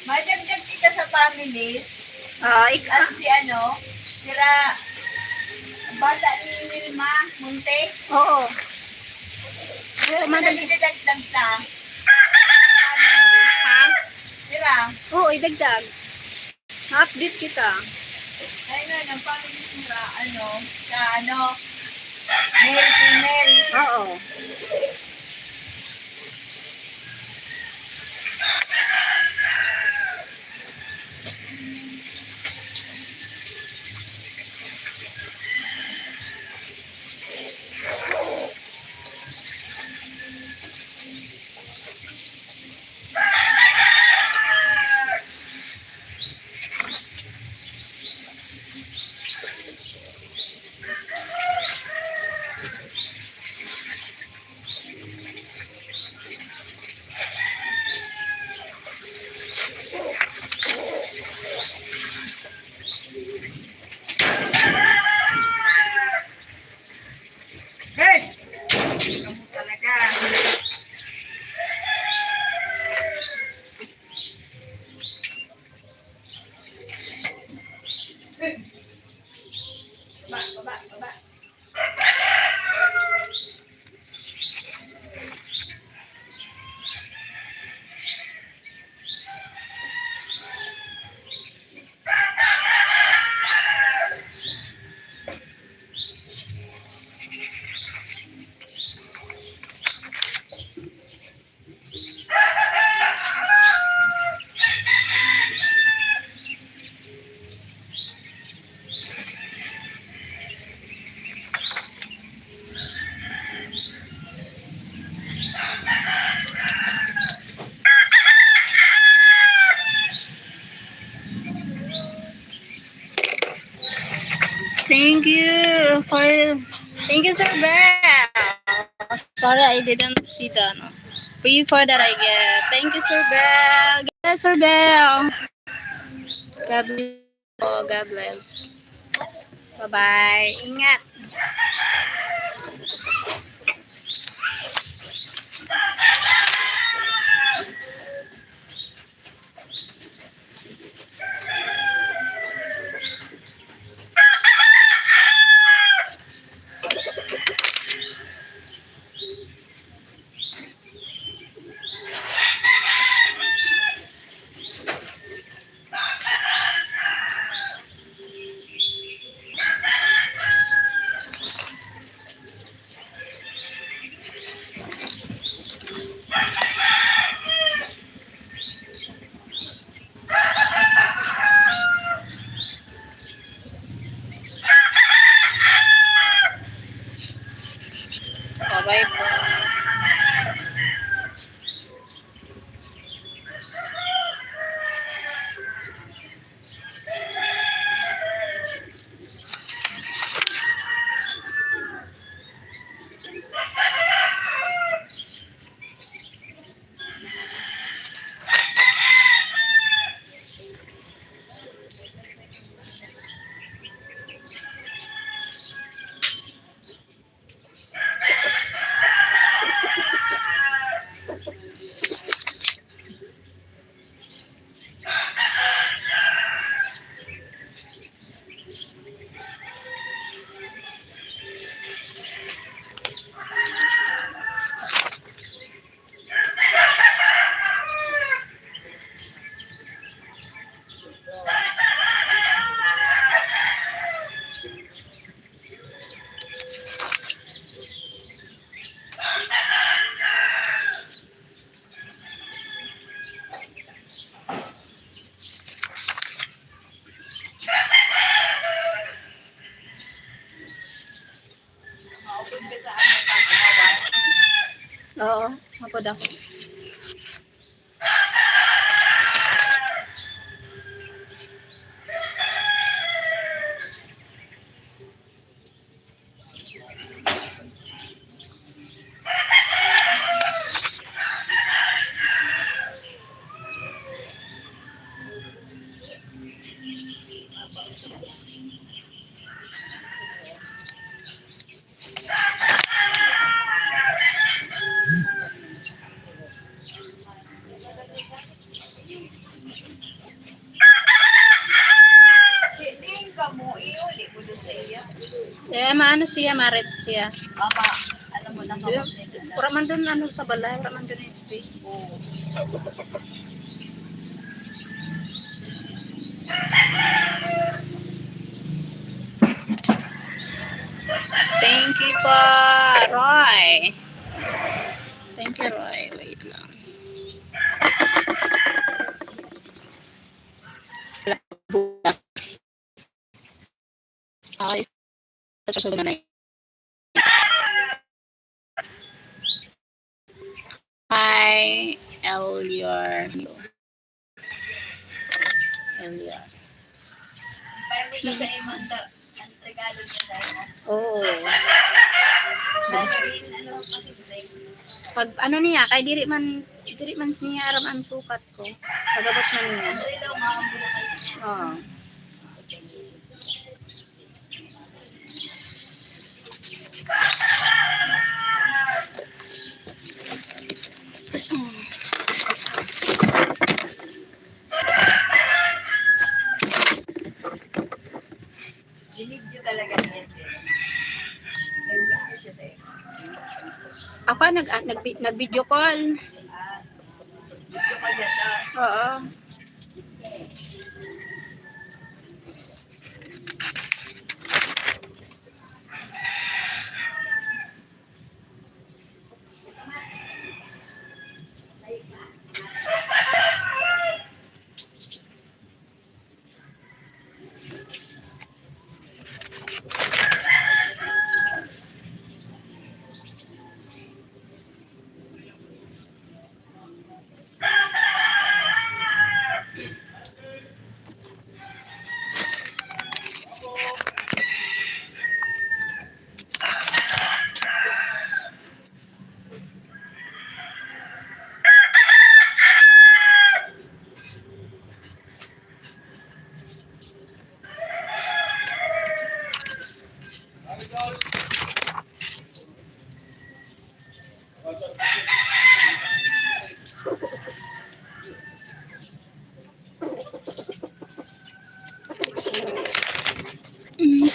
Madagdag kita sa family. Ay, At si sira, bata ni Wilma Munte. oo. Madagdag ta. Ha? Sira. Oo, idagdag. Na-update kita. Ay nga, ng family sira, male, female. Oo. Hey! Kamu talaga. Baba. Thank you, Sir Bell. Sorry, I didn't see the pay for that I get. Thank you, Sir Bell. Yes, Sir Bell. God bless. Oh, God bless. Bye-bye. Ingat. Oo, mapod ako. Hindi ka mo, iuli ko doon sa iya. Eh, maano siya, marit siya. Mama, alam mo na Yun, kapatid na. Wala man doon ano sa balay, wala man doon yung space. Oo. Thank you po, Roy. Thank you, Roy. Wait lang. Okay. Susunod na. Hi, Elior. Elior. Parang dito sa Imanda, ang regalo niya dahil. Oo. Dahil ano kasi design. Pag ano niya, kay diri man niya aram ang sukat ko. Pagabot na niya. Dahil daw makambula kayo. Oo. Binidyo talaga niya. Nag-video siya sa iyo. Ako nag-video call. Ah, video ka dyan. Oo.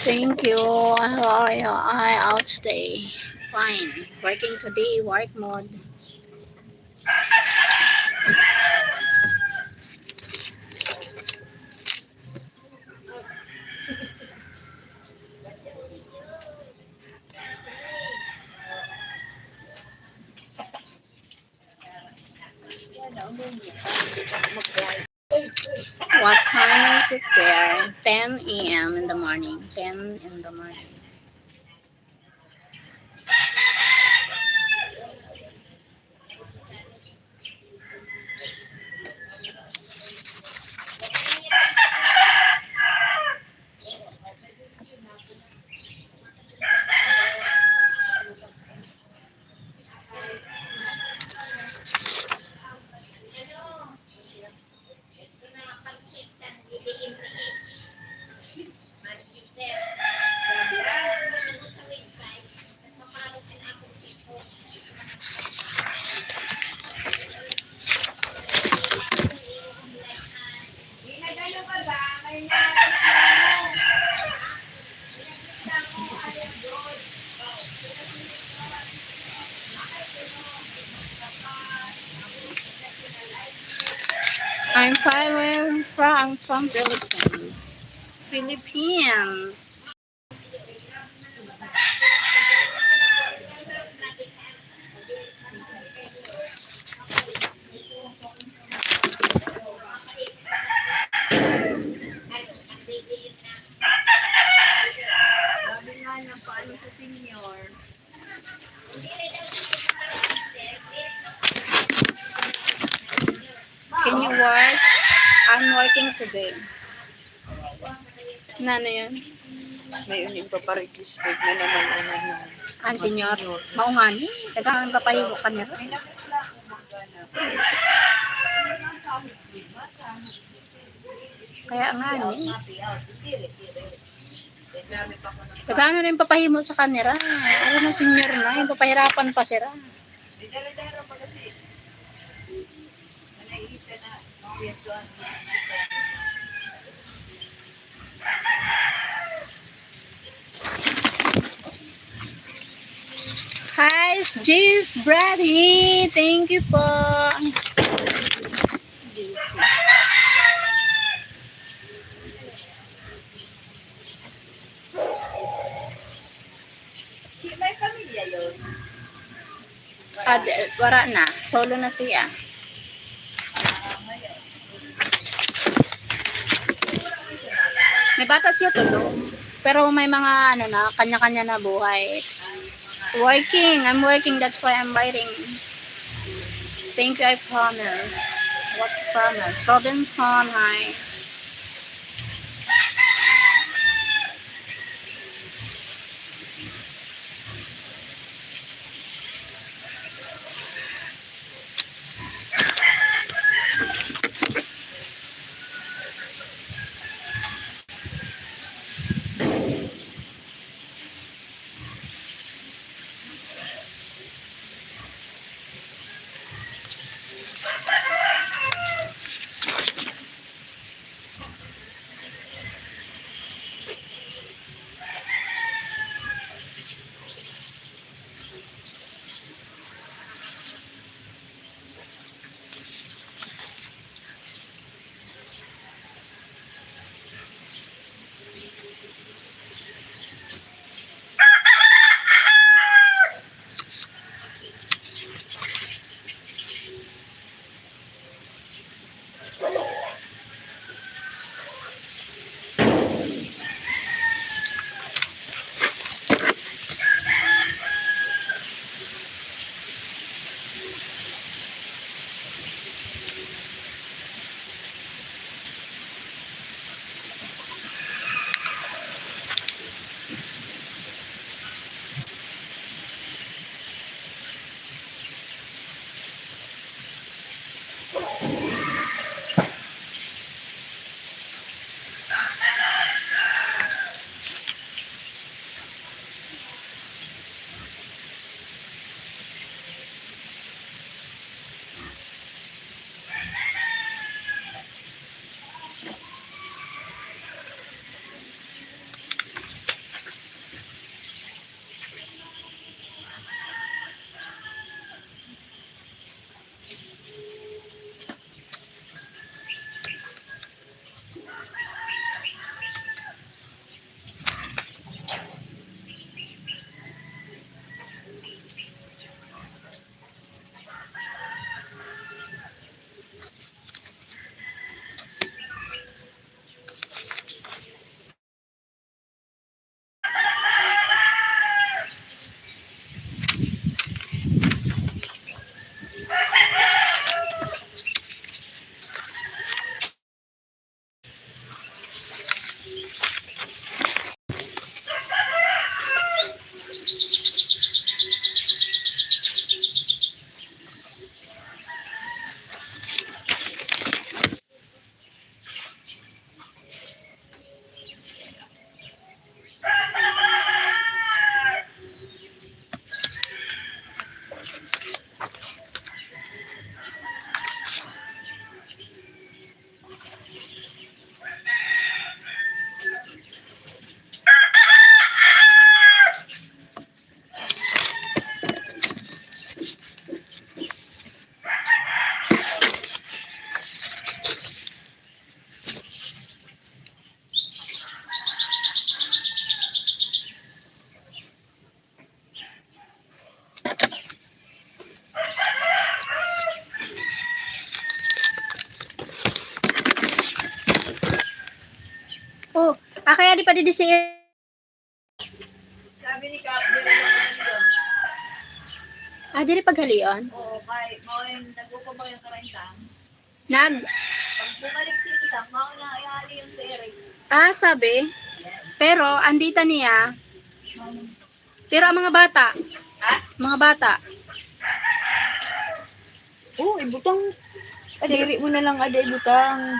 Thank you. How are you? I out today. Fine. Working today. Work mode. What time is it there? 10 a.m. in the morning. 10 in the morning. I'm fine. Where I'm from? I'm from Philippines. Philippines. Sabi nga niya, paano sa senior? working today. Na ano yun? May uning paparegistered na naman ano na. Ang senyor. Maungani. Dagang papahiwo ka niya. May nakita ko magana. Kaya nga ni. Grabe pa ko ng Dagang na yung papahimo sa kanila. Ano na senyor na. Yung papahirapan pa sila. dala-dala pa kasi. Manahita na. Mawiyat doon. Hi, Jeff Brady. Thank you po. Busy. May pamilya yun. Wala na. Solo na siya. May bata siya tulo. Pero may mga ano na, kanya-kanya na buhay. Working. I'm working. That's why I'm writing. Thank you, I promise. What promise? Robinson, hi. Oh, kaya di pa di si Sabi ni Kap, di rin ako yun. diri paghalion. Oo, kay mo yung nagpupabay yung karantang. Pag bumalik si Isang, mauna ayali yung si Eric. sabi, pero andita niya, pero ang mga bata, Ha? mga bata, Oh, ibutang. Adiri mo na lang, ada ibutang.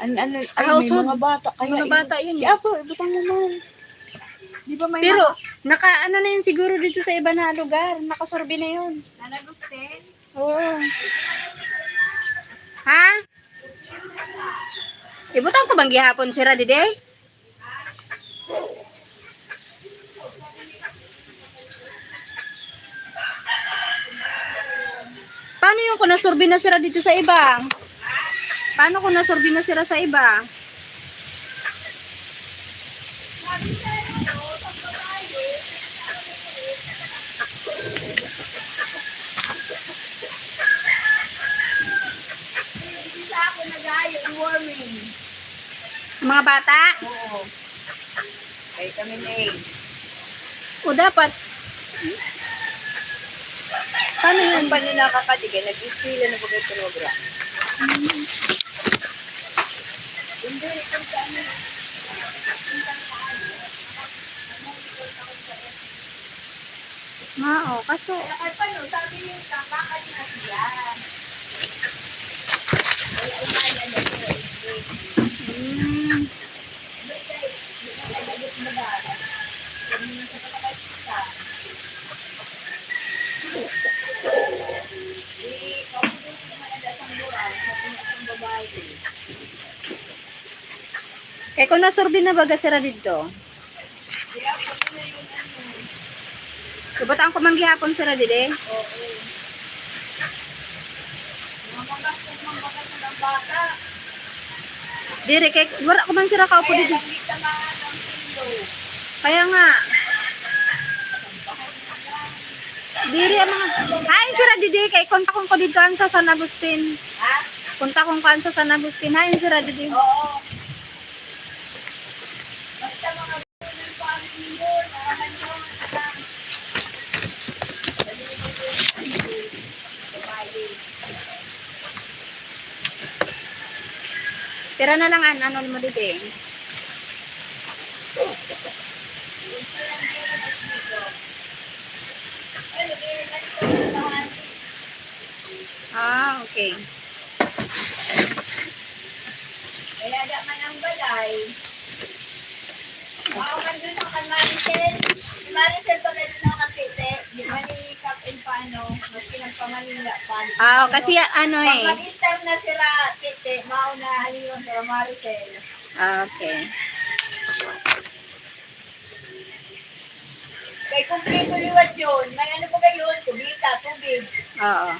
Ay, may Household. mga bata. Kaya Mga bata yun. Kaya po, ibutang naman. Di ba may Pero, ano na yun siguro dito sa iba na lugar, nakasorbe na yun. Nanagustin? Oo. Ha? Ibutang ko bang gihapon si Radide? Paano yung kung nasorbe na sila dito sa iba? Paano kung nasorbe na sila sa iba? Hindi sa ako nag-ayo, warming. Mga bata? Oo. Kaya kami na eh. O dapat, paano yun? Ang paano nakakatigay, nag-istila na bagay program. Hindi, kung saan na. Kaso, Ay, paano? Sabi niyo, kakakat na siya. Ay, ano siya. hmm, kung nasorbe na baga sila dito? Ibutang ko man gihapon sila dito. Dire, kay, wala ko man sila kaupo dito. Kaya nga. Dire, ang mga, hain sila dito, kay konta kong ko dito sa San Agustin. Punta kong kaan sa San Agustin, hain sila dito. Oo. Basta mga ng family yun, naraman yun. Tira na lang ano mo dito eh. Okay. Kaya da man ang balay. Ako man doon sa kan Maricel. Si Maricel pag doon ako katite, di ba ni Captain Pano, mas pinagpamanila pa. Kasi ano Pag eh. mag-start na sila, tite, mauna haliwan sila Maricel. Okay. Kay kumpleto liwat yun. May ano pa kayo? Kubita, tubig. Oo.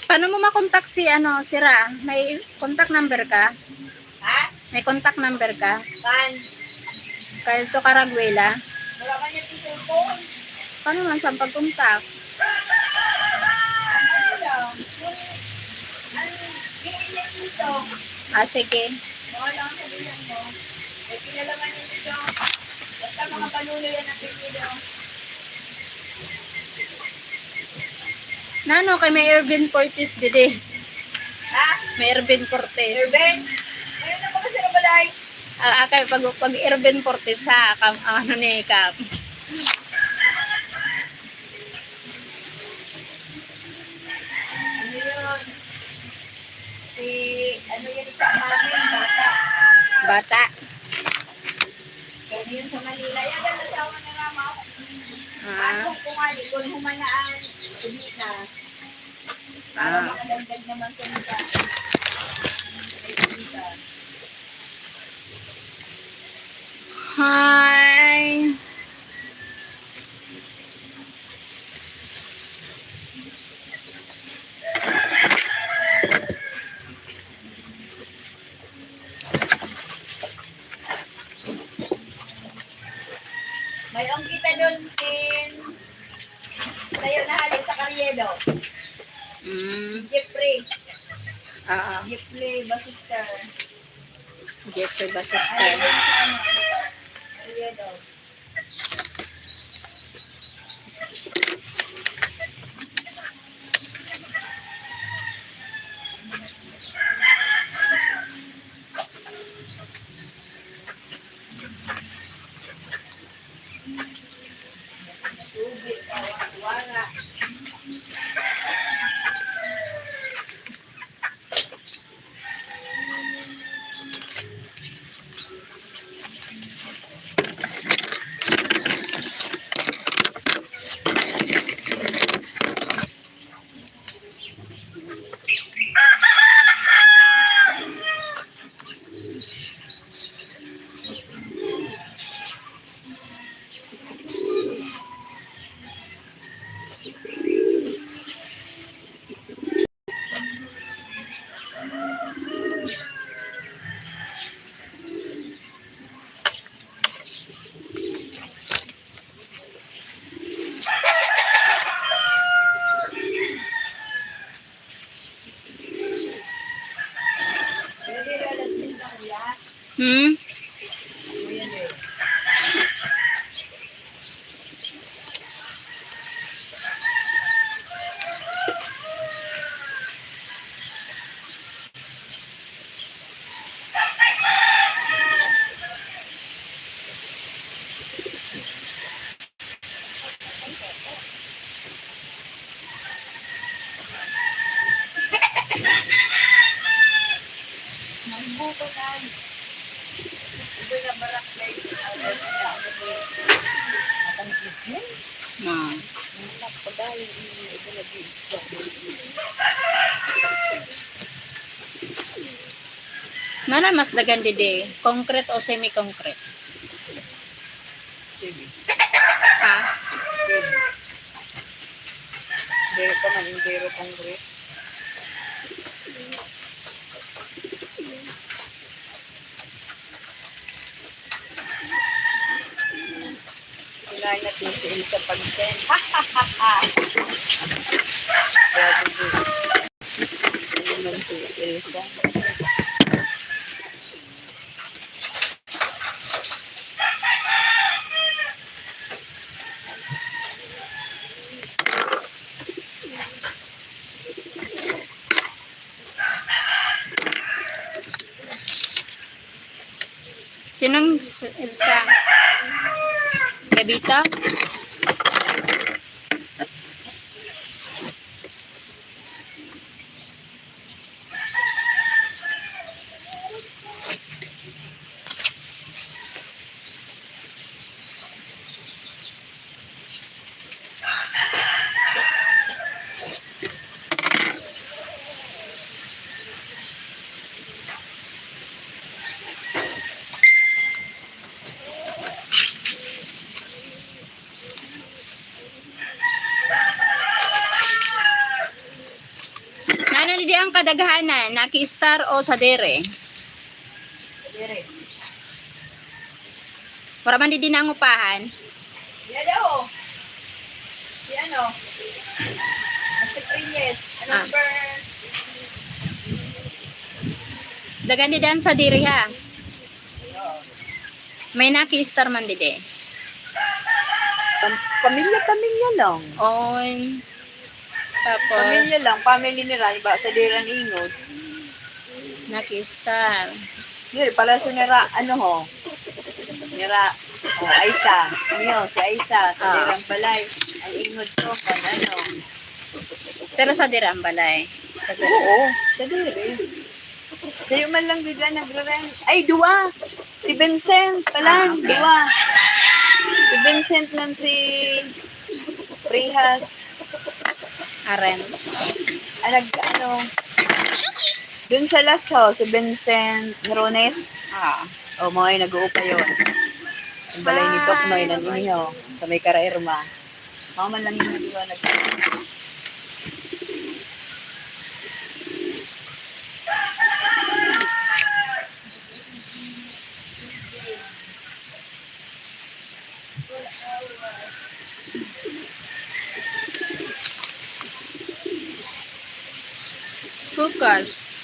Paano mo makontak si Ra? May contact number ka? Ha? May contact number ka? Kan? Kaya to Caraguela. Wala man yung cellphone. Paano man sa pagkontak? Ano lang? Ang i-init nito. Sige. Baka lang sabihin mo. Ay kinalaman nyo dito. Basta mga panuloy yan ang pilido. Nano kay may Irvin Cortez dede. Ha? May Irvin Cortez. Irben? Mayroon na ba kasi na balay? Kay pag Irvin Cortez ha, ano ni Kap. Ano yun? Ano yun sa amin, bata. Bata. Kaya yun sa Manila. Yan ang nasawa na rama ako. Ah. Paano kung nga, kung humanaan, sabi na. naman sa nila. Hi. Mayroong kita doon, Sin. Tayo na hali sa Karyedo. Jeffrey. Jeffrey Basister. Jeffrey ba sister? Ayun doon sa ano. Karyedo. Tubig, wala. Pwede alas din na kuya. Hmm? Ayan eh. Magbuko na. Iba na barak na ito. Atang kismin. Ma. Anak pa dahil ito nag-iisla. Nana mas dagan dide, concrete o semi-concrete? Sige. Ha? Dahil pa man intero kongres. Kinain natin si Elsa pag-send. Ha ha ha ha! Grabe po. Ano naman si Elsa? Sinong Elsa? Gabita? Nano di ang kadaghanan, naki-star o sa dere? Dire. Para man di dinangupahan. Yan daw. Si ano? Si Prinyes. Ano Ah. number? Dagan di dan sa dere ha. Oo. May naki-star man dide. Pamilya-pamilya lang. On. Tapos, Pamilya lang. Family nila. Iba sa Diran Ingod. naki-star. Dire, pala sa nira, ano ho? Nira, Aisa. Ano si Aisa. Sa Ah. Diran Balay. Ang Ingod ko. Ano? Pero sa dere ang balay. Sa dere. Oo, sa Dire. Sa'yo man lang bigla nagre-rent. Ay, duwa! Si Vincent pala, Ah, okay. duwa. Si Vincent lang si Rehas. Aren. Ano, Dun sa last ho, si Vincent Rones. Ah. O, mo ay nag-uupa yun. Ang balay ni Toknoy ng iniho. Sa may Karairma. Mga man lang yung naliwanag. Focus.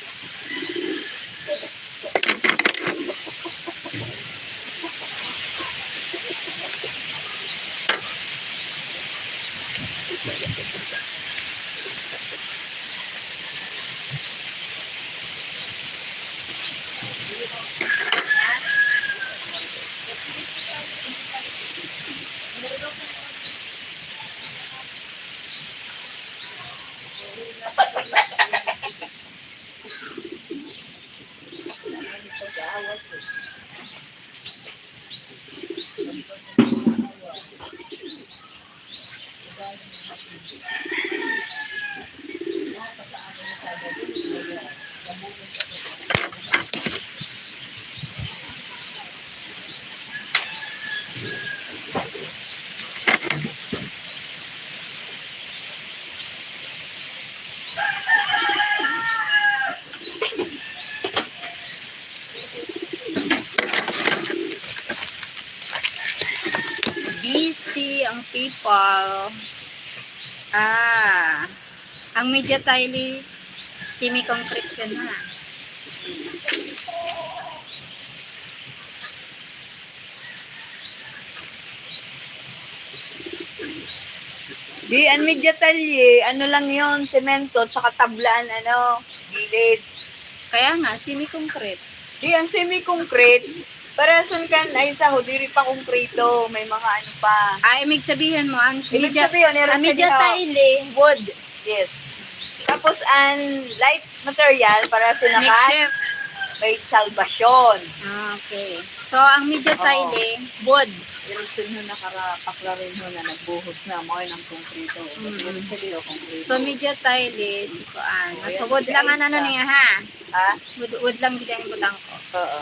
Busy ang people. Ah. Ang media tile semi-concrete ka na. Di, ang media talye, ano lang yun, semento, tsaka tablaan, gilid. Kaya nga, semi-concrete. Di, ang semi-concrete, parason kan ay sa diri pa konkreto, may mga ano pa. Ah, ibig sabihin mo, ang Ibig media, sabihin, meron ang siya media dito. tile, wood. Yes. Tapos, ang light material, para sa nakat, Makeshift. may salvasyon. Ah, okay. So, ang media Oo. tile, wood. Meron siya na nakapakla rin ho na nagbuhos na mo ng konkreto. Mm. Meron siya dito konkreto. So, media tile, si Kuan. Oh, So, yan, wood si lang ang Aisa. ano niya, ha? Ha? Wood lang din ang butang ko. Oo.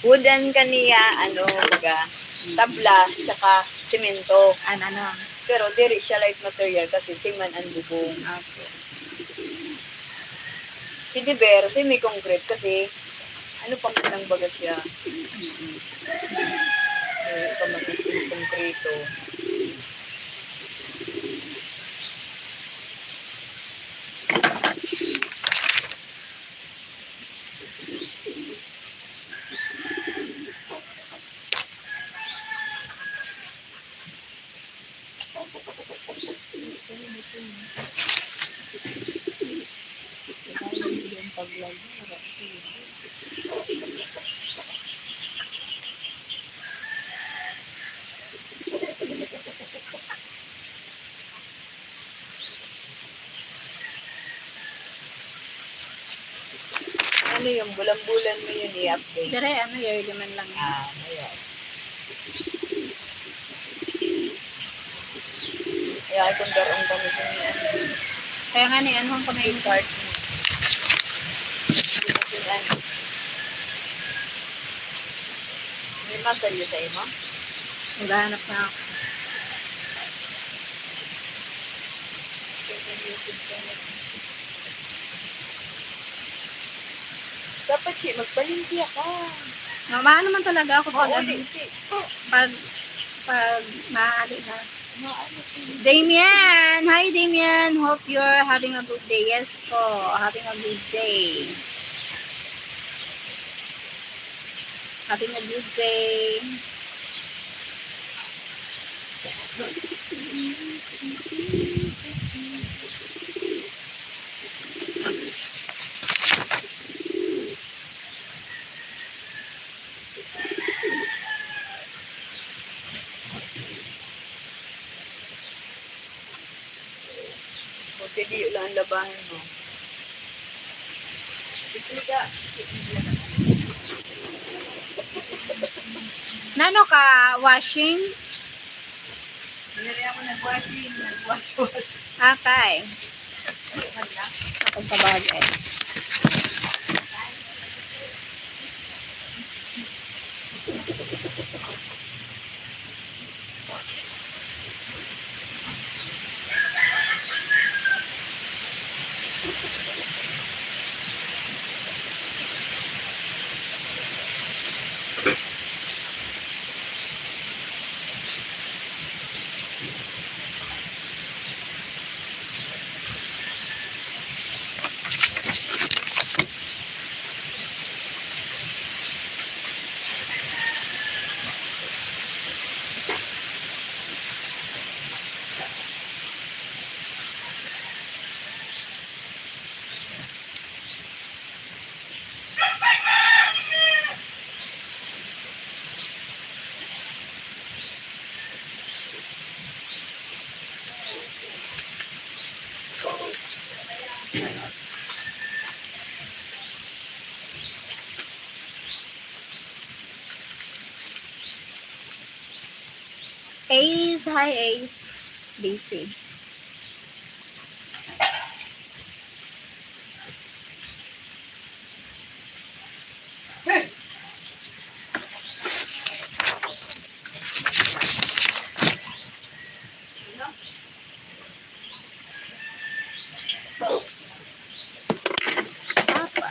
Wooden kaniya, baga, tabla, saka simento. Ano. Pero diri siya light material kasi siman ang bubong. Okay. Si Diber, semi-concrete kasi ano pang ng baga siya. Pamagiging konkreto. Ano yung bulan-bulan mo yun i-update? Dire, ano, yearly man lang. Ayan. Kaya kung darong kami sa niya. Kaya nga ni, anong kumain ko? Card. May masalyo sa imo? Naghahanap na ako. Dapat siya, magpalimpia ka. Mama naman talaga ako pag, Mauli si. pag maaali na. Damien! Hi, Damien! Hope you're having a good day. Yes po, having a good day. Having a good day. Buti di lang ang labahin mo. Ika. Nano ka, washing? Hindi ako nag-washing, nag-wash-wash. Okay. Ano lang? Kapag sa bagay. Ace, hi Ace. Busy. Papa.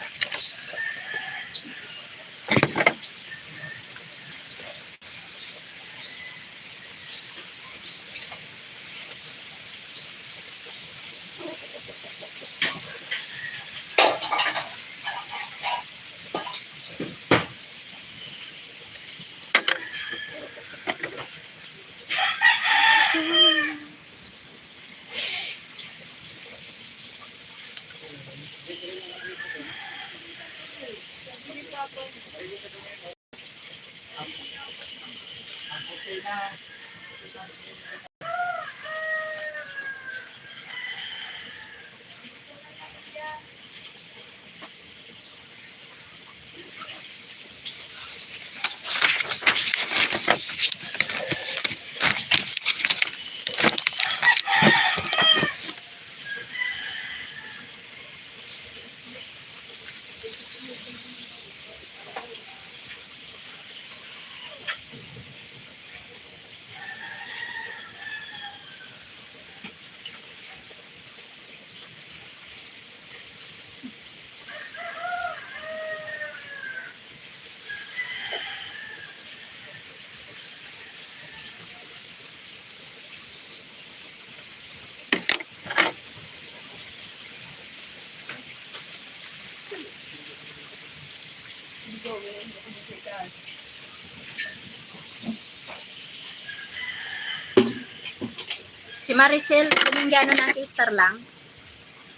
Si Maricel, kumingano nakistar lang.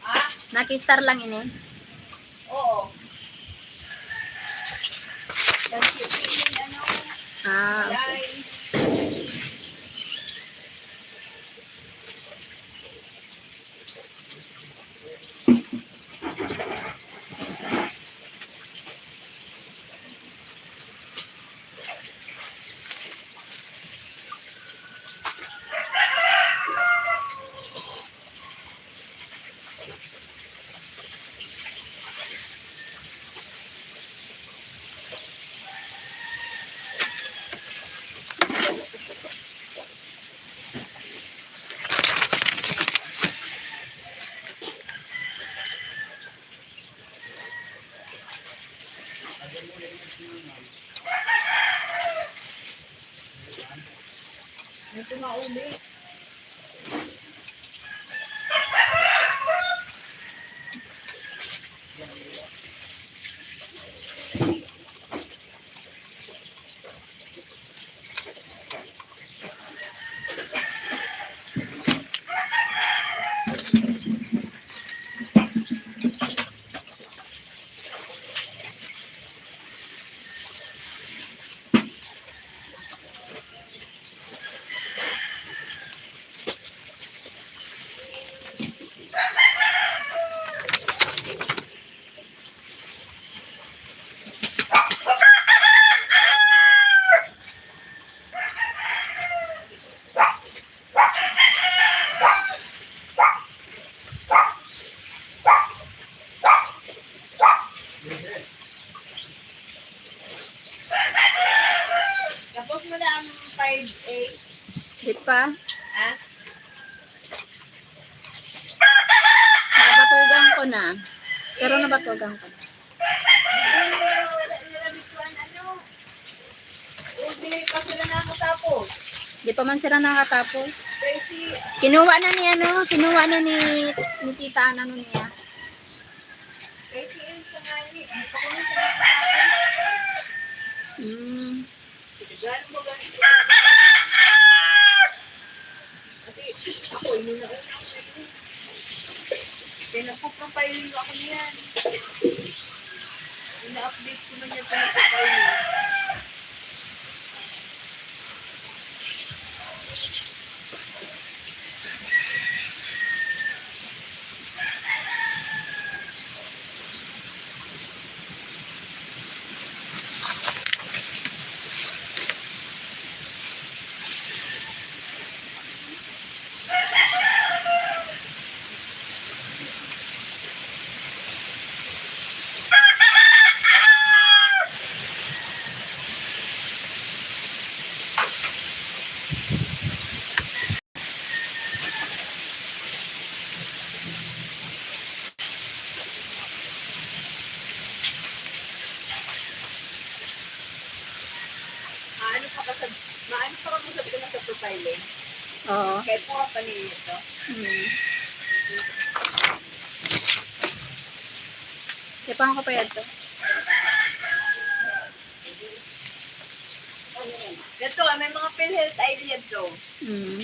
Ah, Nakistar lang ini. oo. Kasi ano, Ah, okay. guys. Ito na uli. 5'8". Di pa. Ha? Nabatugan ko na. Pero nabatugan ko na. Hindi na wala nila bituan ano. Hindi pa sila na ako tapos. Di pa man sila nakatapos. Kasi, Kinuha na ni tita ano niya. kasi yun sa ngani. Hindi pa ko na sila nakatapos. Hmm. Gano'n mo ganito. Kasi ako, inuna ko na ako. Pinagpapapailin ako niyan. Ina-update ko na niya pinagpapailin. Maano pa ka masab ko na sa profiling? Oo. Kahit mo ka panili ito. Hmm. Di pa ako pa to. Ito, may mga PhilHealth ID ito. Hmm.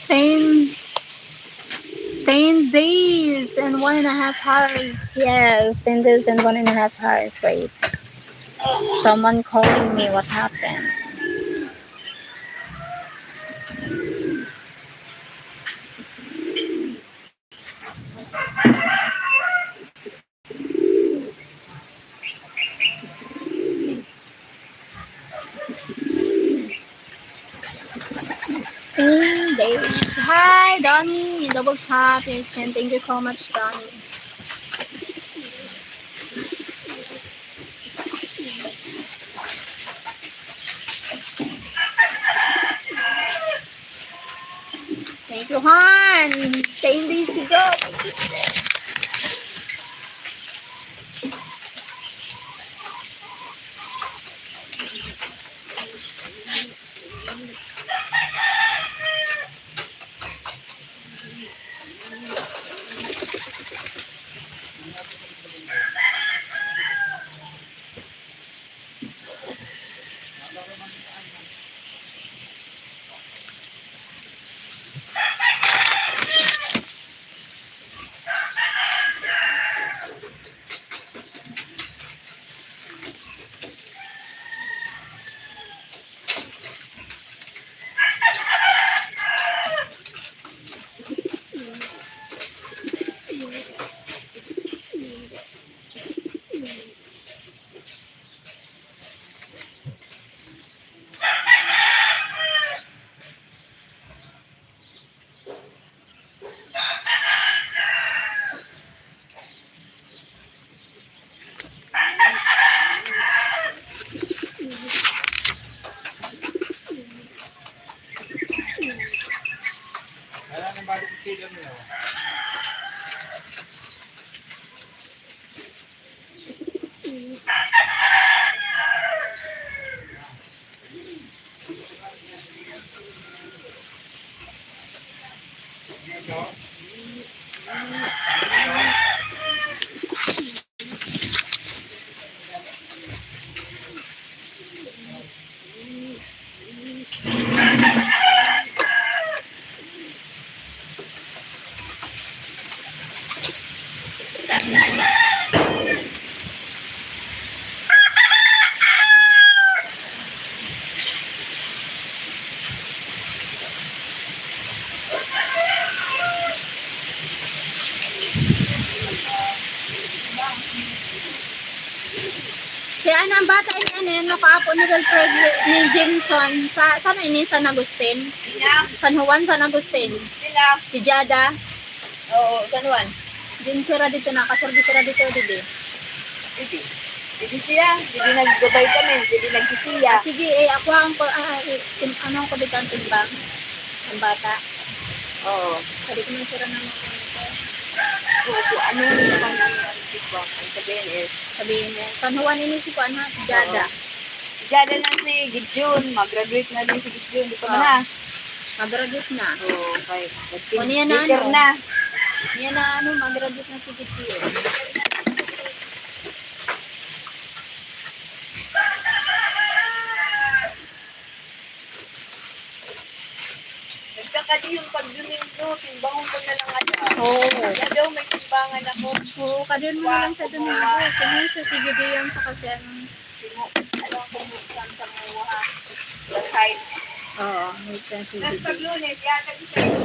10, 10 days and 1.5 hours. Yes, 10 days and 1.5 hours. Wait. Someone calling me. What happened? Days. Hi, Donnie. Double tap. Yes, Ken. Thank you so much, Donnie. Thank you, Han. 10 days to go. Thank you. Si ano ang bata ini ano kahapon ni girlfriend ni Jenson sa sana ini San Agustin. Sila, San Juan, San Agustin. sila. Si Jada. Oo, San Juan. Din sira dito na kasorbi sira dito dito. Hindi. Hindi siya. Hindi nag-vitamin. Hindi nagsisiya. Sige, ako ang ano ko dito ang timbang. Ang bata. Oo. Sabi ko man sira na mo. So, ano yung pang tipo? Ang sabihin is, Sabihin niya, San Juan ini si Kuan ha, si Jada. Jada na si Gidjun. Mag-graduate na din si Gidjun. Di pa man Oo. ha? Mag-graduate na. Oo, okay. O, niya na Teacher ano? na. Yan na ano, mag-graduate na si Kitty. Nagkakadi yung pag-domingo. Timbangon ko na lang ata. Oo. Kaya daw may timbangan ako. Oo, kadun mo na lang sa Domingo. Sino sa sige diyan sa kasi ano. Alam ko saan sa mga ha. The site. Oo, may plan si Tapos Gigi. pag Lunes, yata ko sa iyo.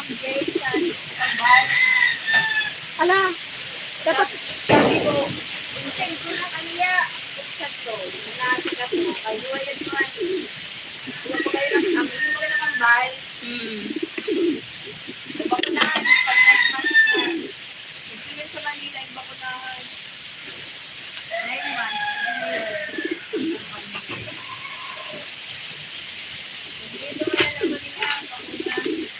Jason, pambal. Ala, dapat, Sabi ko, send ko na kaniya. Buksan ko. Nasikat mo. Ay, huwayan mo. Huwag mo kayo ng pambal. Bakunahan yung pag 9 months na. Gusto yun sa Manila yung bakunahan. 9 months. Dito mo yan ang Manila. Bakunahan.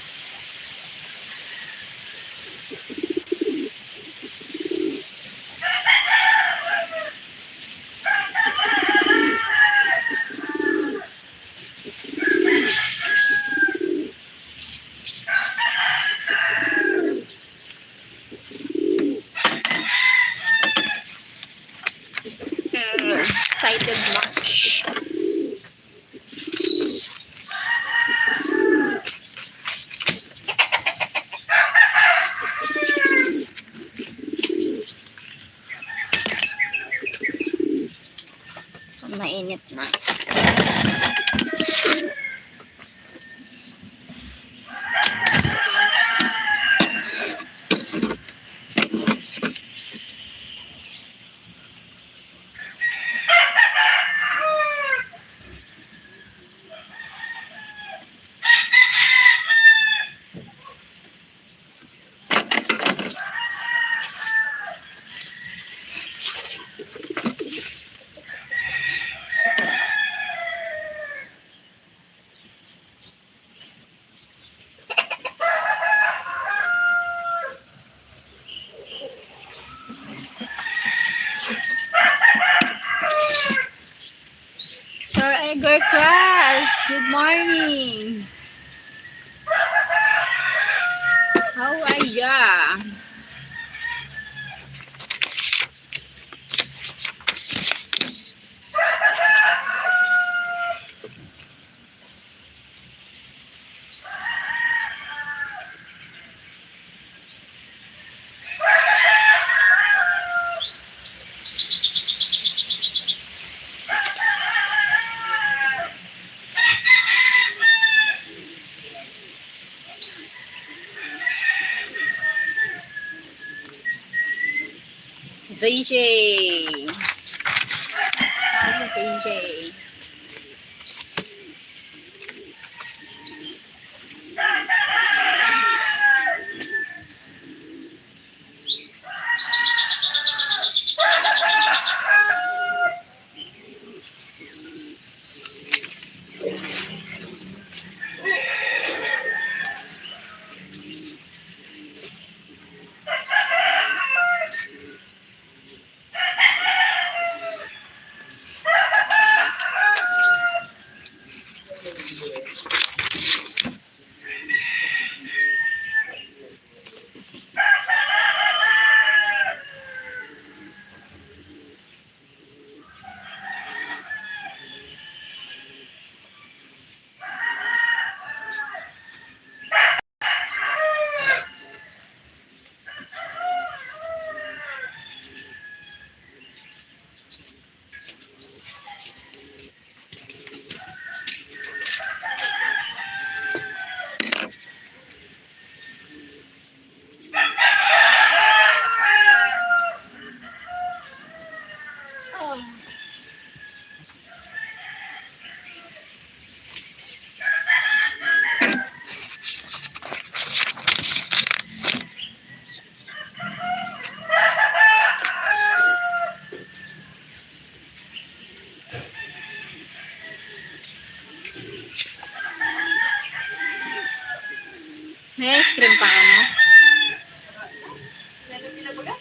excited much. So, mainit na. Sir Edgar Class, good morning. How are ya? VJ. Hi, VJ. May ice cream pa ano? Ano tinabaga?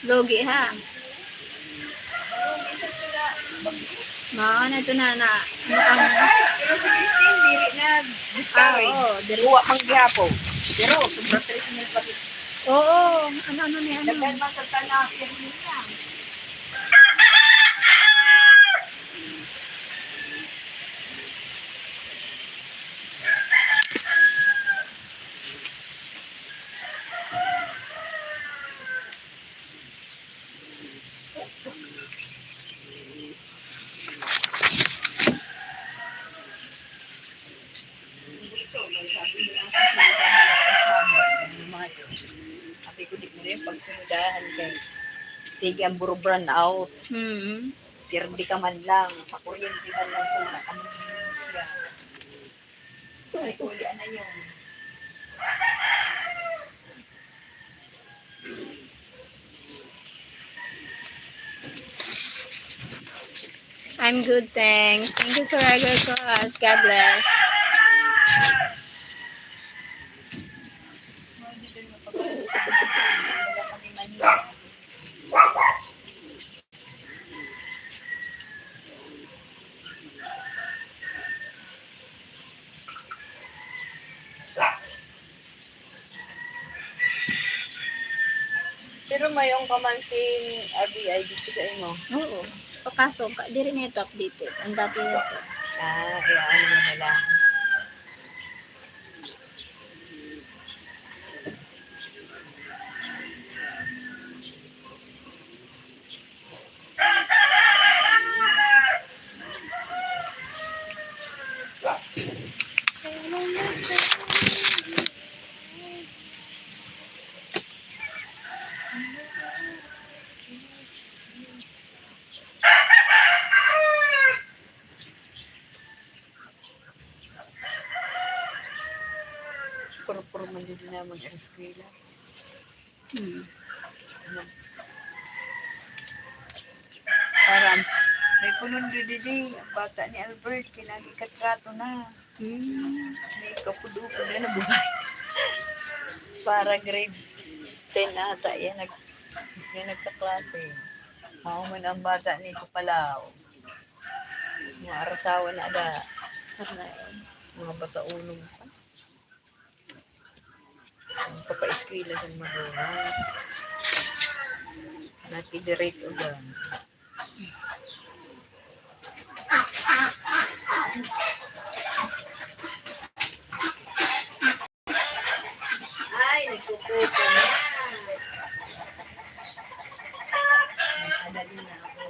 Logi ha. Ano, isa sila. Mga na ito na ano Pero si Christine, diri na discourage. oo, diri. Buwa pang gihapo. Pero, sobrang treatment pa rin. Oo, ano ni ano. Daghan man sa tanak, yan niya. Gahan kay sige ang buro burn out. Hmm. Pirdi ka man lang. Sa kuryente man lang kung ano siya. Ay, uli na yun. I'm good, thanks. Thank you, Sir Edgar Cross. God bless. Pero mayong kamansin RBI dito sa imo. Oo. Papasok ka. Di rin ito updated. Ang dati ito. Kaya ano mo na lang. Puro-puro man din naman ang eskwela. Hmm. Parang may punong didi ang bata ni Albert, kinagi katrato na. Hmm. May kapudo-pudo na buhay. Para grade 10 ata, yan nagkaklase. Ako man ang bata ni Kupalaw. Mga arasawa na ada. Mga bata ulong pa. Ang papa-eskwela sa Madura. Nakidirect o gan. Ay, nagkukuto na. Nadali na ako.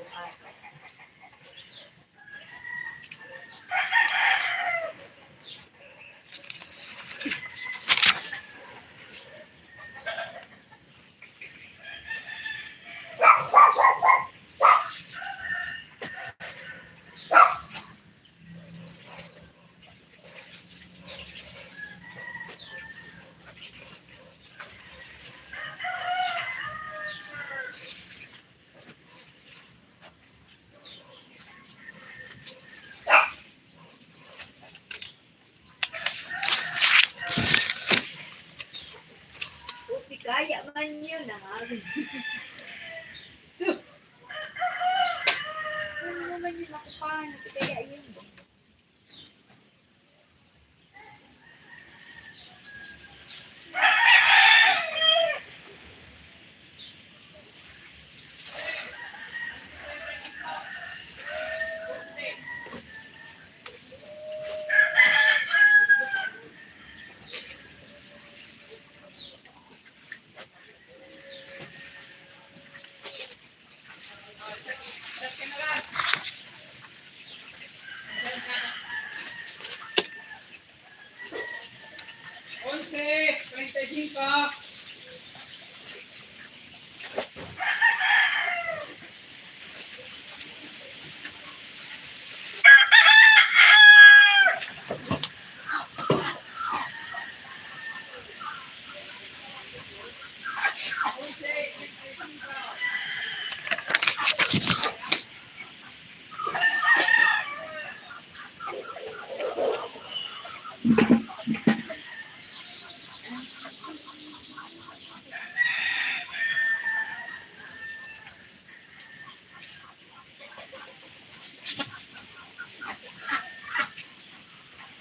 Buti kaya man yun, ha? Ano naman yun ako pa? Kaya yun.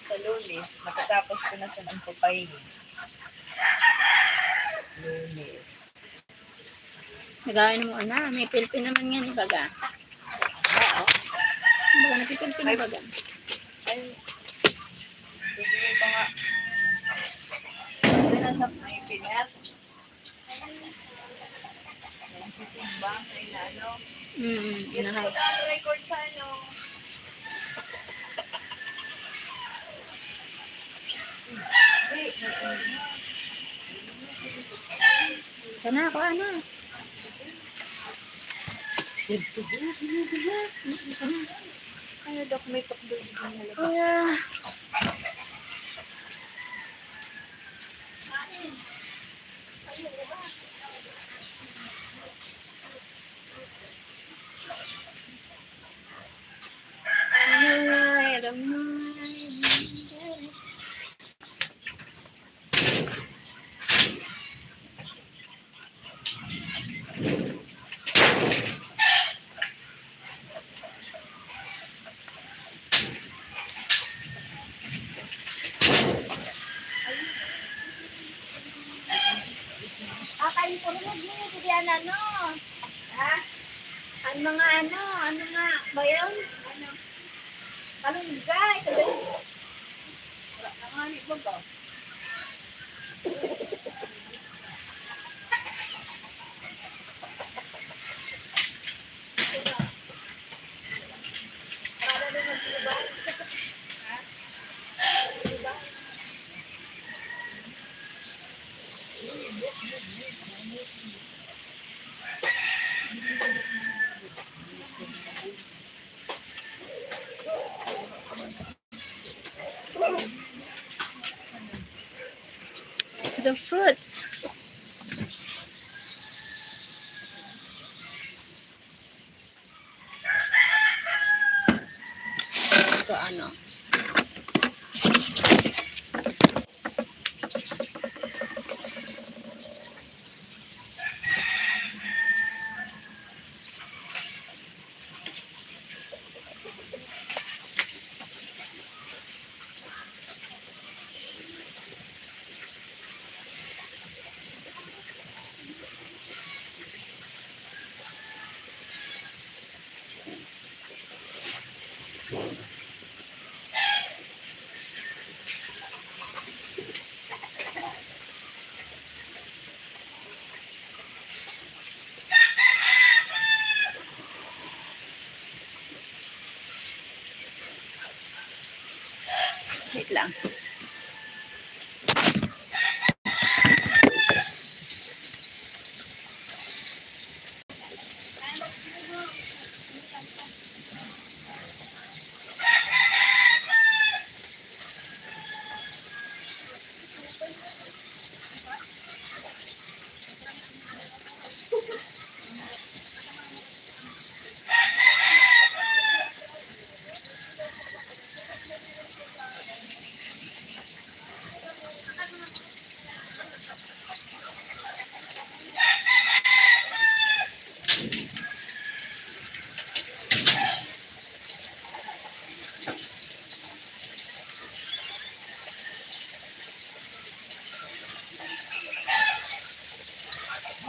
Sa Lunes, makatapos ko na siya ng papayin. Lunes. Nagawin mo na. May pilpin naman yan, baga. Oo. Baga, napipilpin na baga. Ay, bibili pa nga. Ito na sa Pilipinas. Nagtitimbang, ay na ano. Yan po Nahal. na record sa ano. Sana ako, ano? Ito, binibigla. Ano daw may tukdo dito na labas. Yeah. Alright, Kain ko rin yun, hindi ano. Ha? Ano nga, ano nga, ba yun? Ano? Kalunggay, kalunggay. Wala na nga, hindi ba? the fruits. Ito ano. Wait lang.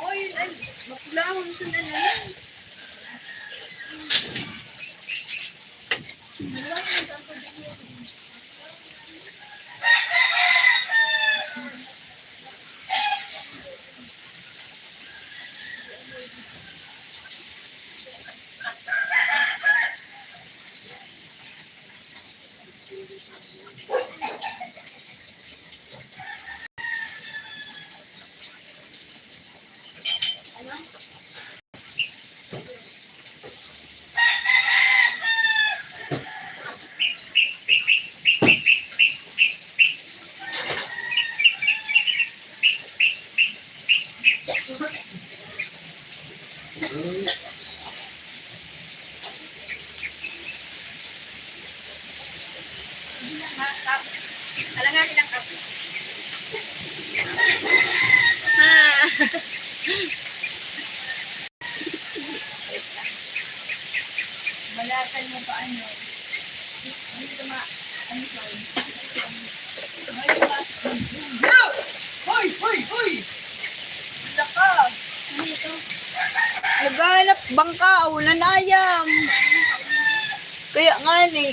Oy, ay, makulahon sa nalang. Alanganin ang kape. Ah. Balatan mo pa ano. Ano ito ma... Ano ito? Hoy! Hoy! Hoy! Wala ka! Ano ito? Naghahanap bangka, ulan ayam. Kaya nga ni.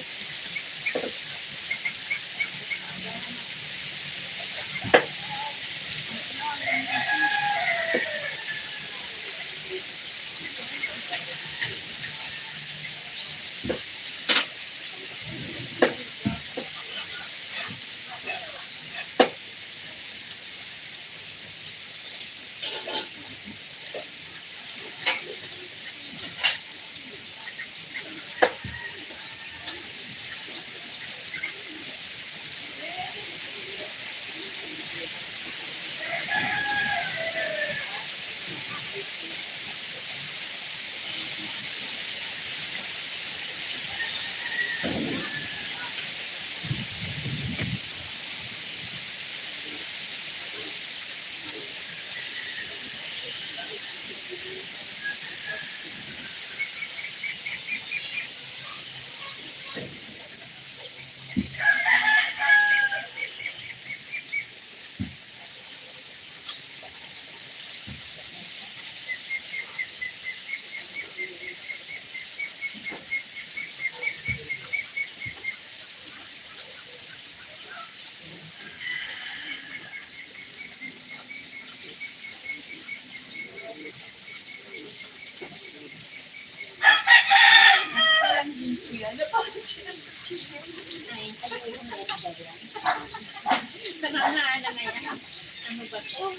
Sa mga ano na yan. Ano ba to?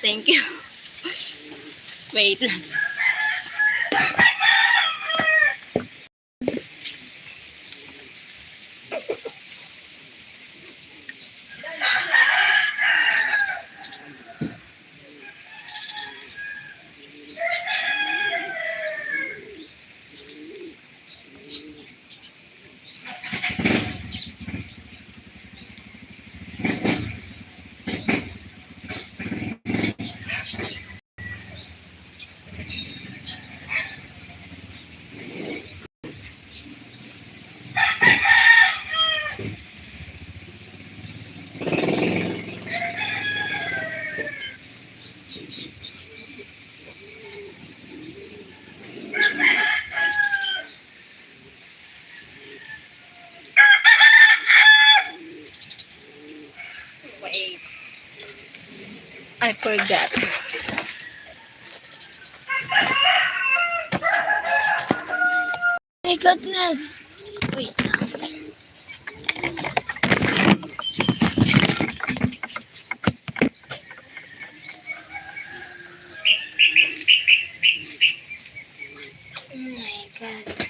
Thank you. Wait lang. Wait. I forgot. My goodness. Wait lang. Oh my God.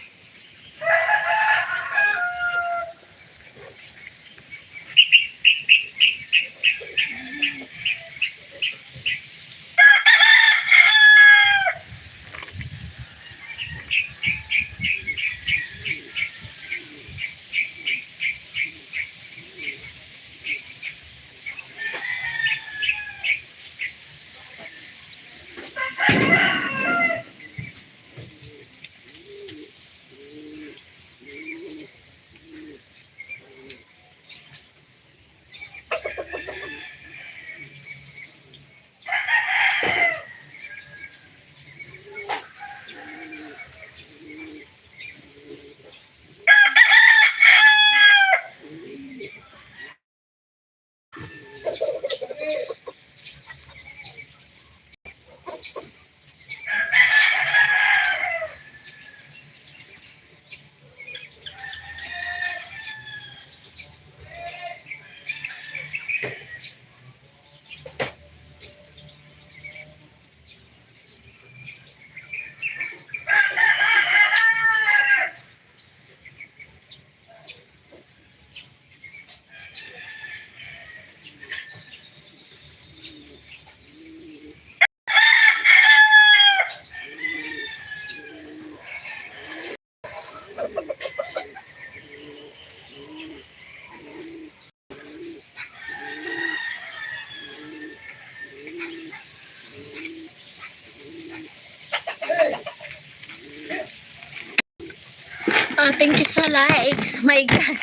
Oh, thank you sa likes. My God.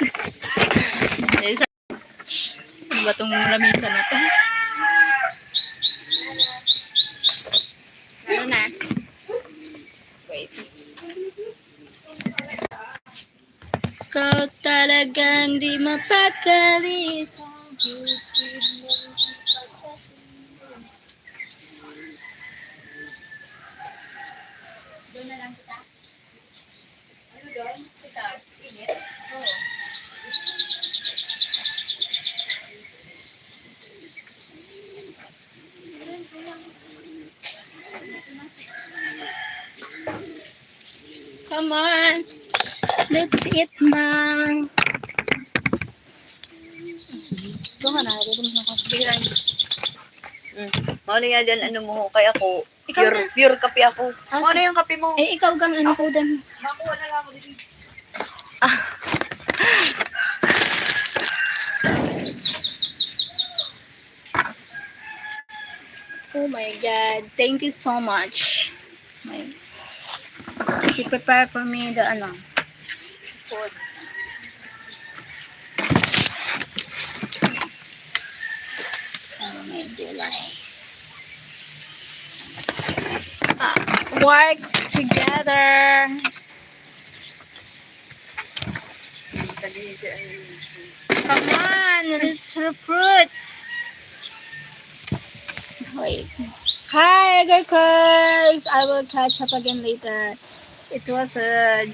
Ano ba itong lamisa na to? Ano na? Wait. Kau talagang di mapakali. Doon na lang kita. Ano doon? Kita. Init? Oo. Come on. Let's eat, Mang. Ito nga na. Dito mo na kasi. Ano nga dyan, ano mo, kaya ako, Ikaw pure kape ako. Ah, Ano yung kape mo? Eh, ikaw gang ano ko din. Makuha na lang ako dito. Oh my God. Thank you so much. My, she prepared for me the ano, food. Oh my God. Work together. Come on, it's her fruits. Wait. Hi, Edgar Cruz. I will catch up again later. It was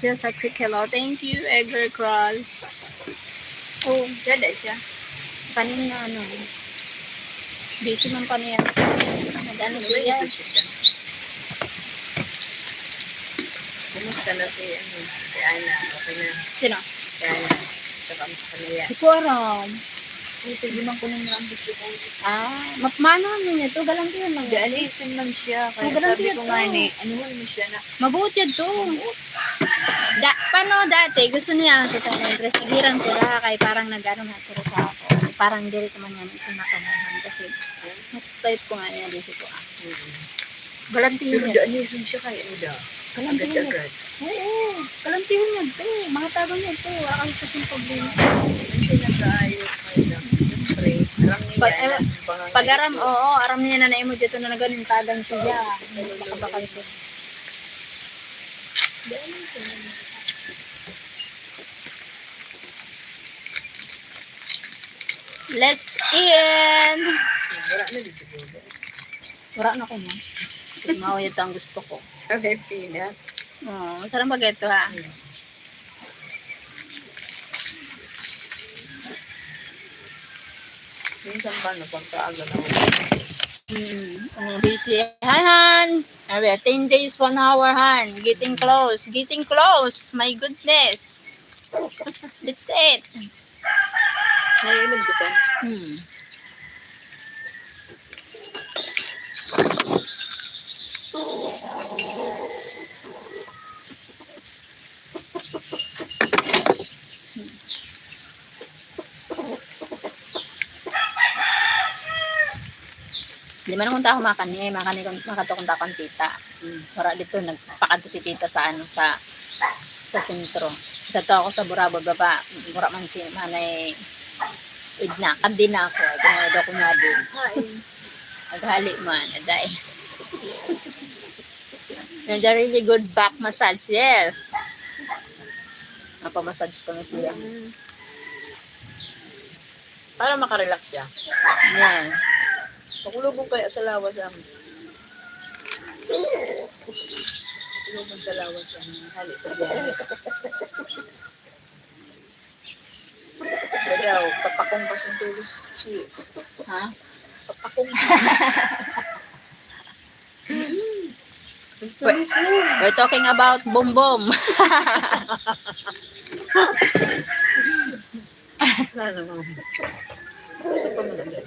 just a quick hello. Thank you, Edgar Cruz. Oh, Dada siya. kanina ano. Busy man pa niya. Nag-ano siya. Kumusta na si Ana? Okay na. Sino? Si Ana. Tsaka ang sanaya. Hindi ko alam. Sige man ko nang rambit ko. Mapmano niya to. Galantiyan lang. Di alisin man siya. Kaya Magalang sabi ko yun nga to. ni, ano mo siya na. Mabuti yan to. Paano dati? Gusto niya sa tayo. Resigiran sila. Kaya parang nag-ano nga sila sa ako. Parang direct man yan. Ito nakamahan. Kasi mas type ko nga niya. Disi ko. Galantiyan Pero di niya. alisin siya kaya Uda. Galantiyan niya. Agad-agad. Oo. Galantiyan niya to. Mga tago niya to. Wala kasi kasing problema. Hindi nag-aayos kayo lang. Siyempre, aram niya. Pag-aram, oo. Aram niya na naimo dito na naganintagan siya. Baka ito. Let's in! Wala na dito. Wala na ko mo. Mao ito ang gusto ko. May peanut. Oh, masarap ba ito ha? Minsan pa no, pagkaaga na ako. Busy. Hi, Han. 10 days, 1 hour, Han. Getting close. Getting close. My goodness. That's it. Naiinig ko saan? Di man kung ako makani kung makatukong takon tita. Para dito nagpakanto si tita sa ano sa sentro. Dito ako sa Burabo baba, mura man si manay idna kandi na ako. Tinawag ako nga din. Naghali man aday. And a really good back massage, yes. Napamassage ko na siya. Para makarelax siya. Yan. Pakulubong kaya sa lawas ang pakulubong sa lawas ang hali sa biyahe. Daw, papakong pa sa tulog. Ha? Papakong. We're talking about Boom Boom. Ano mo? Ito pa maganda.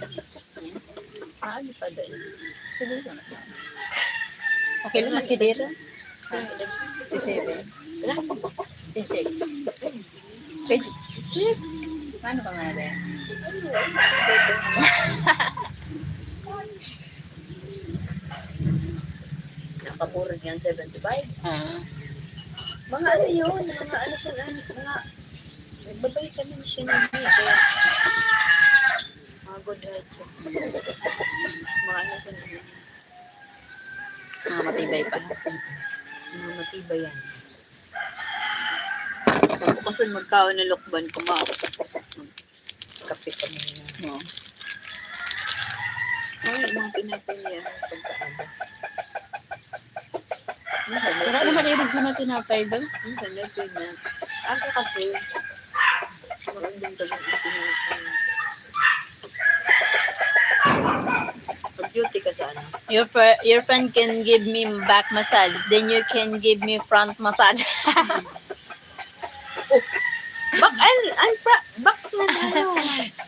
Ano pa dahil? Okay lang, maski dito. 67. 66. Page 6? Paano ka nga rin? Nakapurin yan, 75. Mga ano yun, mga ano siya, mga nagbabay kami siya ng kaya mga good health siya. Mga ano siya Matibay pa. mga matibay yan. Kasi magkaon na lukban, kape kami na. Ay, mga pinapay niya ang pagkaaga. Wala naman ibig sa natin tinapay doon. Minsan na pinapay. Ako kasi, marandang ka lang ang pinapay. Pag-duty ka sa ano? Your friend can give me back massage, then you can give me front massage. Back na ano?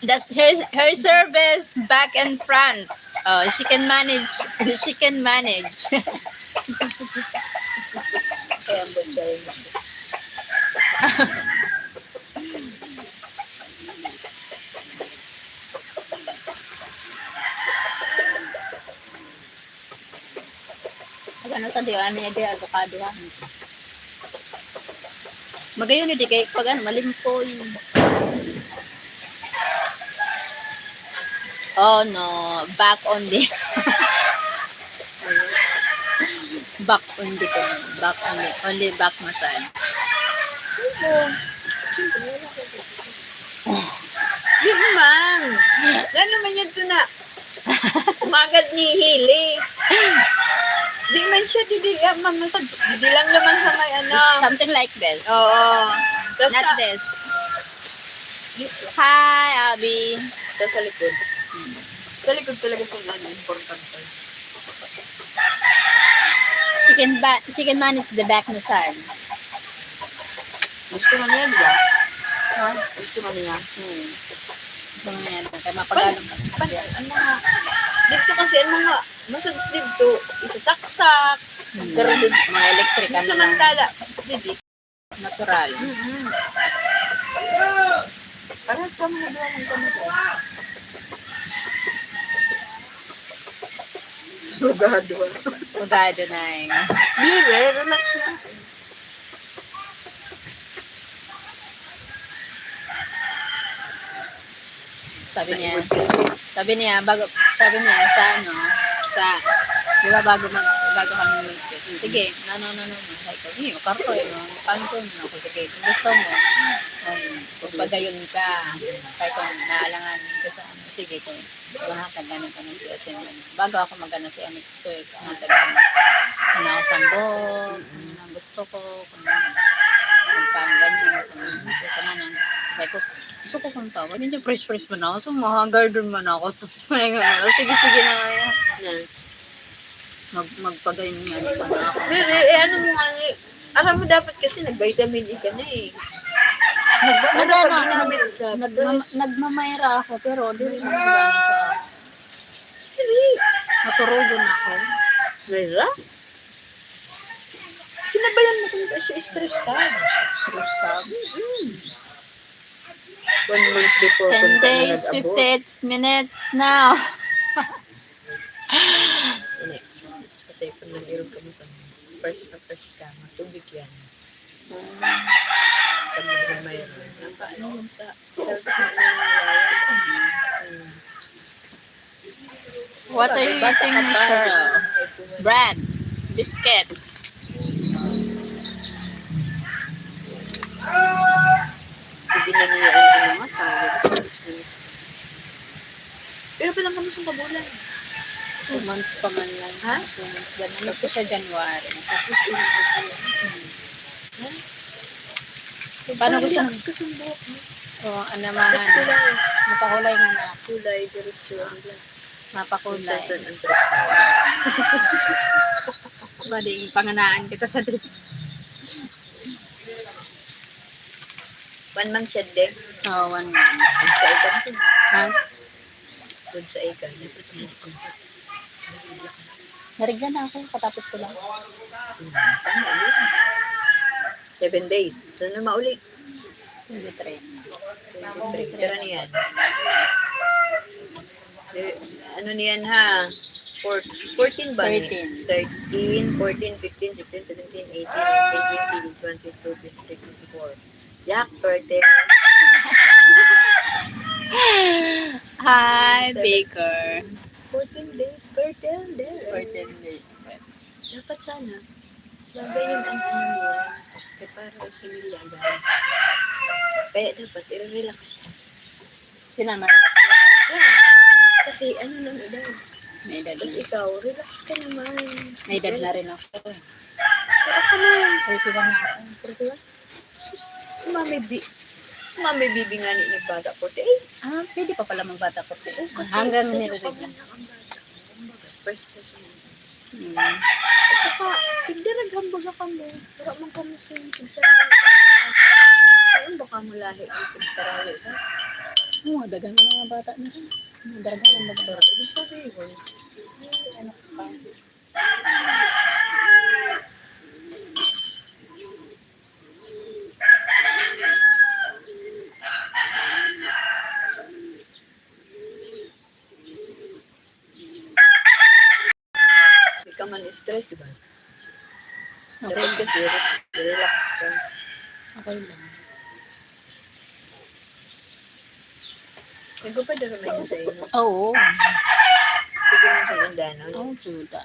That's her service, back and front. Oh, she can manage. She can manage. Kaya ang bagay. Ano sa diyan niya di avocado ha. Magayon di kay pag ano malimpo yun. Oh no, back on the back on the back on the back massage. Di man. Ano man yan to na? Magad ni Hili. Di man siya, di mamasag. Di lang naman sa may ano. Something like this. Oo. Tapos Not this. Hi, Abby. Tapos sa likod. Sa likod talaga sa ano, importante. She can manage the back massage. Gusto mo niya, di ba? Ha? Gusto mo niya. Gusto mo yan. Kaya mapagalong ka. Ang mga, dito kasi ang mga massage dito, isasaksak. Garudod. Mga electric Yung ano lang. samantala, dito. Natural. Parang sa mga gawa ng kamot. Sugado. Pagado na eh. Dire, relax na. Sabi niya, sabi niya sa ano, sa, di ba bago kami mag-fit. Sige, no. Sabi ko, hindi, karto eh, no. Paano ko, no? Sige, kung gusto mo, pagpagayon ka, kahit kung naalangan ka sa ano, sige, kung lahat ng ganun ka ng siya. Bago ako mag-ano si Anix ko, kung ako sambok, kung ang gusto ko, kung pang ganyan, kung gusto ko naman. Sabi ko, gusto ko kung tawag. Hindi fresh man ako. So, garden man ako. So, sige na kaya. Magpagayon nga na ako. Ano mo nga, alam mo dapat kasi nag-vitamin E ka na eh. Nagmamayra ako, pero di rin ako gano'n sa... Maturugo na ako. Rera? Sinabayan mo kung siya stress ka. Stress tab. 1 month before 10 days, 58 minutes now. Hindi. Kasi kung nag-irog ka mo sa first ka, matubig yan. Pag mayroon. Ano yun sa health na What are you eating, Cheryl? Bread. Biscuits. Hindi na niya ano nga tawag. Pero pa lang kami sa kabulan. 2 months pa man lang. Ha? 2 months. Ano po siya January. Tapos yun ko siya. Paano gusto mo? Relax kasi ang buhok mo. O, ano man. Tapos kulay. Mapakulay nga na. Kulay, diretso. Mapakulay. Saan ang dress na. Bading panganaan kita sa drip. 1 month siya din. Oo, 1 month. Doon sa ikan siya. Ha? Doon sa ikan. Narigyan na ako. Katapos ko lang. Tama yun. 7 days. Saan na mauli? 23. 23. Pero niyan. Ano niyan ha? 14 ba? 13. 13, 14, 15, 16, 17, 18, 19, 20, 21, 22, 23, 24. Yak, 13. Hi, 7. Baker. 14 days, 14 days. 14 days. Dapat sana. Magayon ang ano niya. Kaya para sa nila agad. Kaya dapat, i-relax siya. Sinama. Kasi ano nang edad. May edad Tapos na. ikaw, relax ka naman. May edad na rin ako. Para ka na. 31 na ako. Pero diba? Sus, Mami bibi nga ni nagbata po. Ah, pwede pa pala magbata ko. Kasi Hanggang sa nilirig kapag na. ang bata. First person. Hmm. At saka, tigdarag hambaga ka mo. Wala man ka mo sa yung ayun, baka mo lahi ang pagkarawi ka. Oo, dagan na mga bata na. Daraga ng Pero, babae. ibig sabihin, ano pa? Hindi ka man stress, di ba? Okay Dapat lang. kasi relax ka. Okay lang. Nagpapadala man yun sa inyo. Oo. Sige mo sa ganda, no? Oo, suda.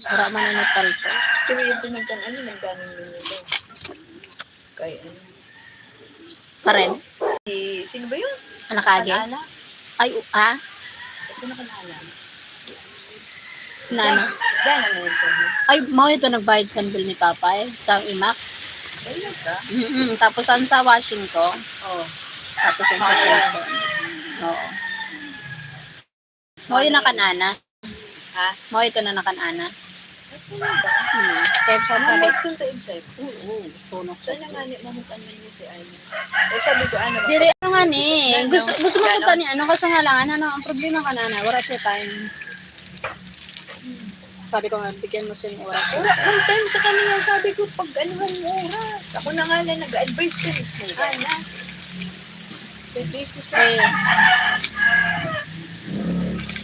Wala man na natalto. Sige, ito nagdanong din nito. Kay ano? Pa rin? Sino ba yun? Anak age? Kanala? Ay, Ito na kanala. na ano? Gana mo ito, no? Ay, mo ito nagbayad sa bill ni Papa sa imak. Ayun ka? Tapos ang sa washing ko, Oo. tapos yung sa cellphone. Oo. Mo yun na kanana. Ha? Mo ito na nakanana. Ano ba? Kaya sa Ano sabi, mo kung sa inside? oo, sunok sa Saan nga ni mamutan na niyo si Ana? Eh sabi ko, ano ba? Dili, ano nga ni, gusto mo Ganon. punta ni ano, kasi nga lang, ano, ang problema ka na, wala siya time. Sabi ko nga, bigyan mo siya ng oras. Wala kang time sa kanila. Sabi ko, pag anuhan mo oras. Ako na nga na nag-advise ko. Ana. Busy ka. Eh,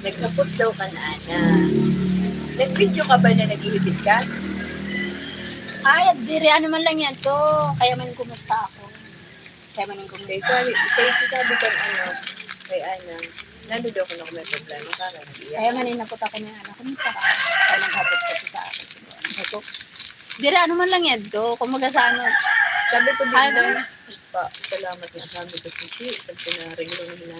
Nagkapot daw ka na, Ana. Nag-video ka ba na naghihibit ka? ay, diri, ano man lang yan to, kaya man kumusta ako. Kaya man Okay, kumusta. sabi ko, kay Ana, nando daw ko na kung may problema ka. Kaya man inapot ako niya, anak, kumusta ka? Kaya naghapot ko siya sa akin. Sabi ko, diri, ano man lang yan to, kumaga sa ano, Sabi ko din Hi, na, Ben. salamat nga. Sabi ko, sige, sabi ko na reglo na.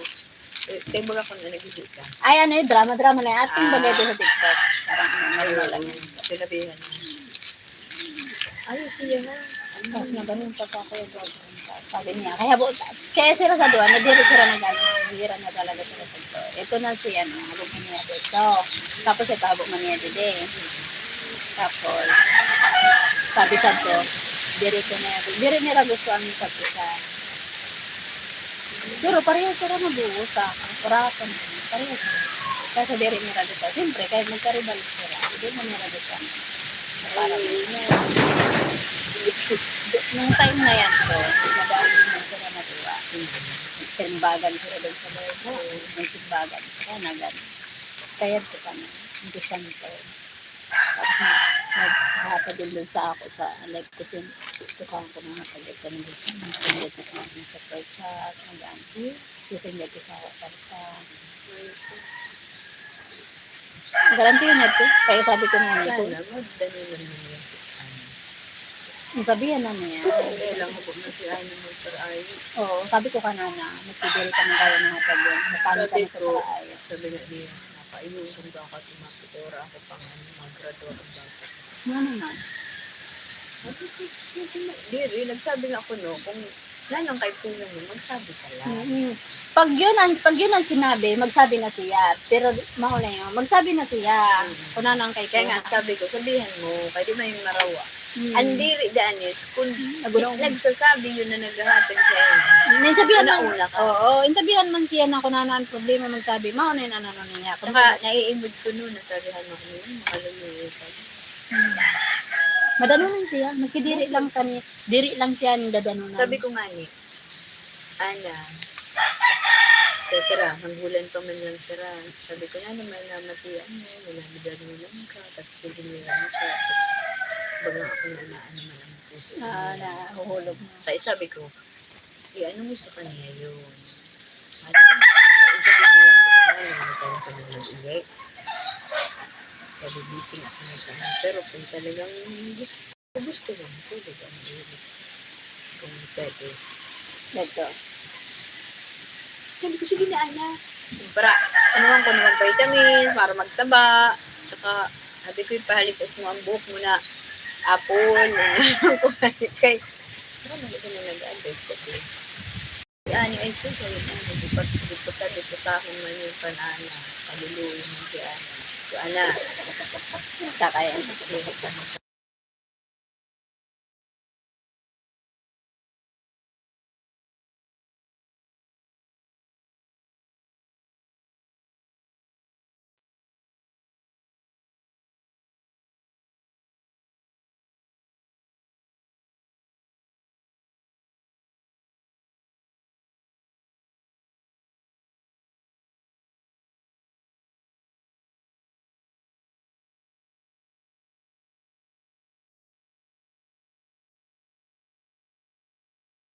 Kaya baga kung na naghihibit ka. ay, ano yung drama na yan, ating bagay din sa TikTok. Parang, ano lang yan. Sinabihan na. Ayos siya na. Tapos na ganun pa sa ako yung gagawin ko. Sabi niya, kaya sila sa doon, nadiri sila na gano'n, nadiri na talaga sila sa ito. Ito na siya, habog man niya dito. Tapos ito, habog man niya dito. Tapos, sabi sa to, diri ko na, diri nila gusto ang sa pisa. Pero pareho sila mabuo sa akin, kuratan, pareho sila. Kasi diri nila dito. Siyempre, kahit magkaribal sila, hindi mo nila dito. Parang, nung time na yan po, madami naman sila natuwa. Simbagan sila doon sa loob. May simbagan sila na gano'n. Kaya ito kami, hindi santo. Tapos naghahatagin doon sa ako sa like kasi tukahan ko mga pagod kami dito. Nagsinggit ko sa akin sa pagkat, nag-anti. Nagsinggit ko sa karta. Garanti yun ito. Kaya sabi ko nga nito, Sana, magdali lang niya. ang sabihan na niya. Kaya lang ako na si Ana magparayo. Oo, sabi ko kanana, mas bibili kami kaya ng hatag yun. Nakano Sabi kami ko, sa ay. sabi nga niya, napaiusan daw ako tumapitora ako pang mag-graduate ang bata. Ano naman? Diri, nagsabi nga ako no, kung nanang kay pulang mo, magsabi ka lang. Pag yun ang sinabi, magsabi na siya. Pero mahula yun, magsabi na siya. Kung nanang kay Kaya nga, sabi ko, sabihan mo, kaya di may marawa. Hmm. Andiri, Danis, kung Nagulong. nagsasabi yun na nag-happen sa inyo. Sabihan man, Una-una ka. oo, sabihan man siya na kung nanang problema, magsabi, mauna yun ano niya. Saka, naiimod ko noon, nasabihan mo ko noon, makaluluyo ka. Madanunan siya, maski diri lang kami, diri lang siya ng dadanunan. Sabi ko nga ni, Ana, tira, hanggulan pa man lang sira. Sabi ko na naman na matiyan mo, nilamidanunan ka, tapos piniliran ka. Baga ako na naman ang puso. nahuhulog mo. Kaya sabi ko, ano mo sa kanya yun? At isa din niya ako na nagkaroon ka ng nag-uwi. Sabi, busy ako na tayo. Pero kung talagang gusto lang, tulog ang ulit. Kung pwede. Dito. Sabi ko, sige na, Ana. Para, ano ko naman vitamin, para magtaba. Tsaka, sabi ko, ipahalikas mo ang buhok mo na apple. Ano ko kay. Saka naman ko na nag-advise kasi. Ani ay so, sabi na, diputado man yung panana. Paluluyo mo si Ana. So, Ana, Kakaya.